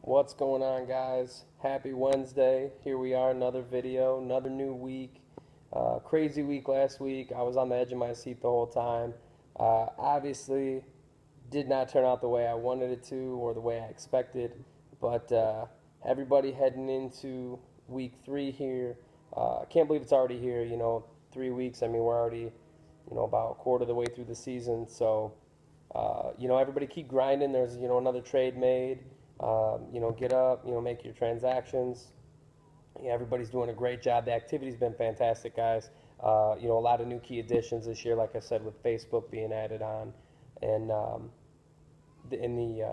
What's going on, guys? Happy Wednesday. Here we are, another video, another new week. Crazy week last week. I was on the edge of my seat the whole time. Obviously, did not turn out the way I wanted it to or the way I expected. But everybody heading into week 3 here. I can't believe it's already here. 3 weeks. I mean, we're already, about a quarter of the way through the season. So, everybody keep grinding. There's, another trade made. Get up, make your transactions. Yeah, everybody's doing a great job. The activity's been fantastic, guys. A lot of new key additions this year, like I said, with Facebook being added on, and in the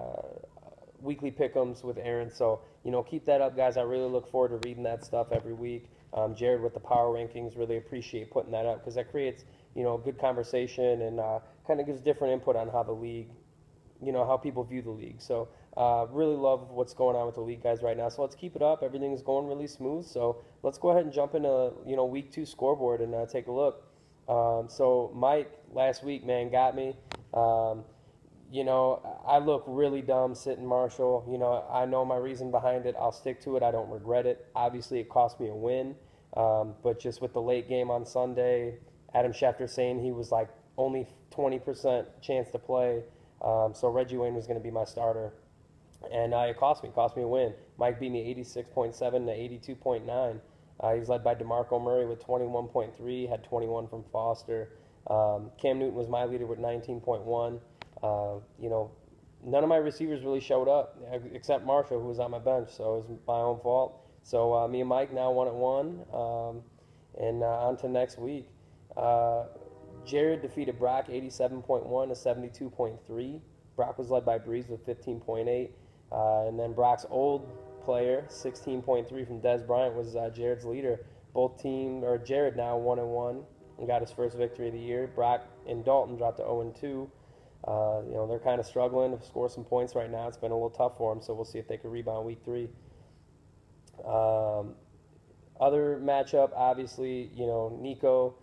weekly pick'ems with Aaron. So, keep that up, guys. I really look forward to reading that stuff every week. Jared with the power rankings, really appreciate putting that up because that creates, good conversation and kind of gives different input on how the league, how people view the league. So really love what's going on with the league, guys, right now. So let's keep it up. Everything's going really smooth. So let's go ahead and jump into, week 2 scoreboard and take a look. So Mike last week, man, got me. I look really dumb sitting Marshall. I know my reason behind it. I'll stick to it. I don't regret it. Obviously, it cost me a win. But just with the late game on Sunday, Adam Schefter saying he was like only 20% chance to play. So Reggie Wayne was going to be my starter. And it cost me a win. Mike beat me 86.7 to 82.9. He's led by DeMarco Murray with 21.3, had 21 from Foster. Cam Newton was my leader with 19.1. None of my receivers really showed up except Marshall, who was on my bench, so it was my own fault. So me and Mike now 1-1, and on to next week. Jared defeated Brock 87.1 to 72.3. Brock was led by Breeze with 15.8. And then Brock's old player, 16.3 from Des Bryant, was Jared's leader. Jared now 1-1 and got his first victory of the year. Brock and Dalton dropped to 0-2. They're kind of struggling to score some points right now. It's been a little tough for them, so we'll see if they can rebound week 3. Other matchup, obviously, Nico,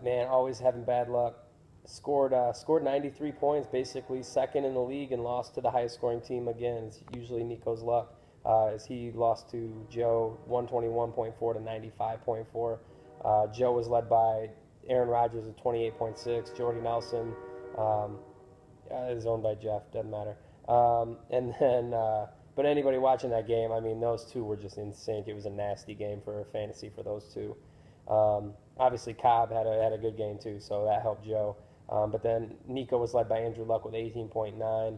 man, always having bad luck. Scored 93 points, basically second in the league, and lost to the highest scoring team again. It's usually Nico's luck, as he lost to Joe 121.4 to 95.4. Joe was led by Aaron Rodgers at 28.6. Jordy Nelson is owned by Jeff, doesn't matter. But anybody watching that game, I mean, those two were just in sync. It was a nasty game for fantasy for those two. Obviously, Cobb had a good game too, so that helped Joe. But then Nico was led by Andrew Luck with 18.9.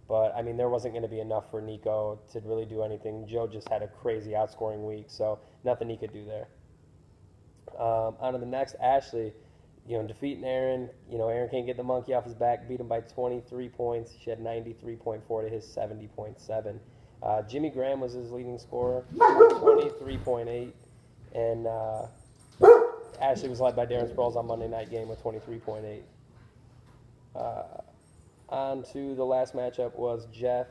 But, I mean, there wasn't going to be enough for Nico to really do anything. Joe just had a crazy outscoring week, so nothing he could do there. On to the next, Ashley, defeating Aaron. Aaron can't get the monkey off his back, beat him by 23 points. She had 93.4 to his 70.7. Jimmy Graham was his leading scorer, 23.8. And Ashley was led by Darren Sproles on Monday night game with 23.8. On to the last matchup was Jeff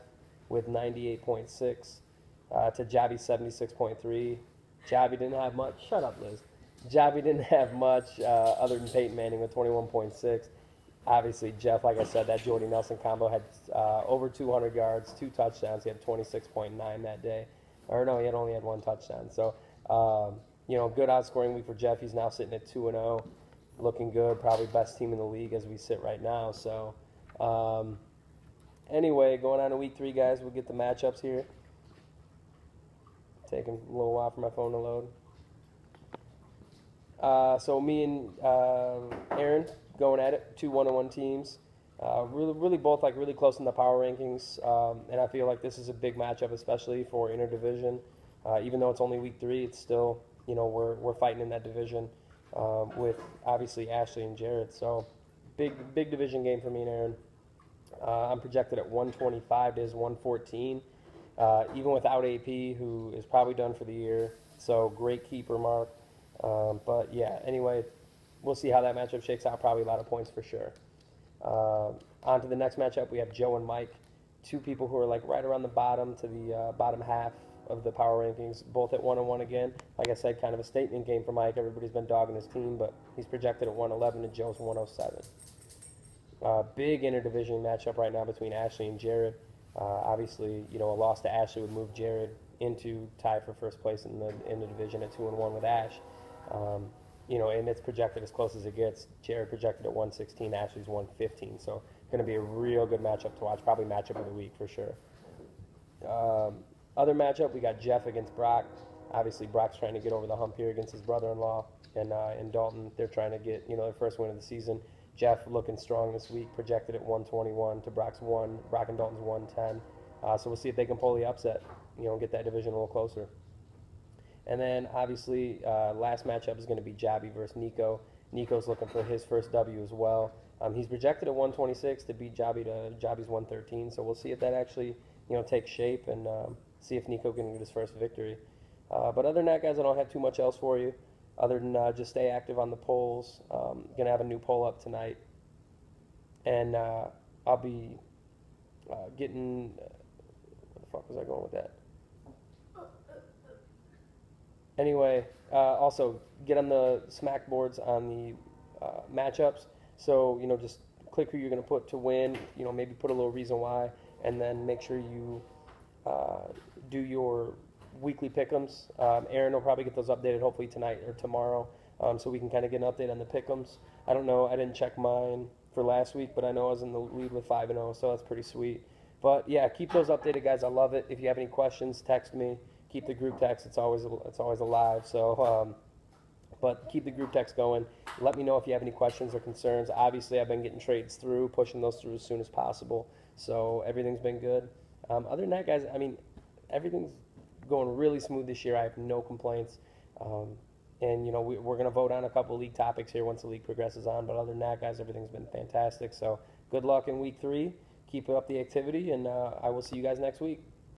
with 98.6 to Javi 76.3. Javi didn't have much. Shut up, Liz. Javi didn't have much other than Peyton Manning with 21.6. Obviously, Jeff, like I said, that Jordy Nelson combo had over 200 yards, 2 touchdowns. He had 26.9 that day. Or no, he only had 1 touchdown. So, good outscoring week for Jeff. He's now sitting at 2-0. Looking good, probably best team in the league as we sit right now. So, anyway, going on to week 3, guys, we'll get the matchups here. Taking a little while for my phone to load. So me and Aaron going at it, 2 1-1 teams. Really both really close in the power rankings, and I feel like this is a big matchup, especially for interdivision. Even though it's only week 3, it's still we're fighting in that division. With obviously Ashley and Jared. So big division game for me and Aaron. I'm projected at 125 to his 114, even without AP, who is probably done for the year. So great keeper mark. But yeah, anyway, we'll see how that matchup shakes out. Probably a lot of points for sure. On to the next matchup, we have Joe and Mike, 2 people who are right around the bottom to the bottom half of the power rankings, both at 1-1 again. Like I said, kind of a statement game for Mike. Everybody's been dogging his team, but he's projected at 111 and Joe's 107. Big interdivision matchup right now between Ashley and Jared. Obviously, a loss to Ashley would move Jared into tie for first place in the division at 2-1 with Ash. And it's projected as close as it gets. Jared projected at 116, Ashley's 115. So going to be a real good matchup to watch. Probably matchup of the week for sure. Other matchup, we got Jeff against Brock. Obviously, Brock's trying to get over the hump here against his brother-in-law, and Dalton, they're trying to get their first win of the season. Jeff looking strong this week, projected at 121 to Brock and Dalton's 110. So we'll see if they can pull the upset, and get that division a little closer. And then obviously, last matchup is going to be Jobby versus Nico. Nico's looking for his first W as well. He's projected at 126 to beat Jobby's 113. So we'll see if that actually takes shape, and see if Nico can get his first victory. But other than that, guys, I don't have too much else for you, other than just stay active on the polls. Gonna have a new poll up tonight, and I'll be getting. Where the fuck was I going with that? Anyway, also get on the smack boards on the matchups. So just click who you're gonna put to win. Maybe put a little reason why, and then make sure you do your weekly pick'ems. Aaron will probably get those updated hopefully tonight or tomorrow, so we can kind of get an update on the pick'ems. I don't know, I didn't check mine for last week, but I know I was in the lead with 5-0, so that's pretty sweet. But yeah, keep those updated, guys. I love it. If you have any questions, text me. Keep the group text. It's always alive. So, but keep the group text going. Let me know if you have any questions or concerns. Obviously, I've been getting trades through, pushing those through as soon as possible. So everything's been good. Other than that, guys, I mean, everything's going really smooth this year. I have no complaints. And we're going to vote on a couple of league topics here once the league progresses on. But other than that, guys, everything's been fantastic. So good luck in week 3. Keep up the activity, and I will see you guys next week.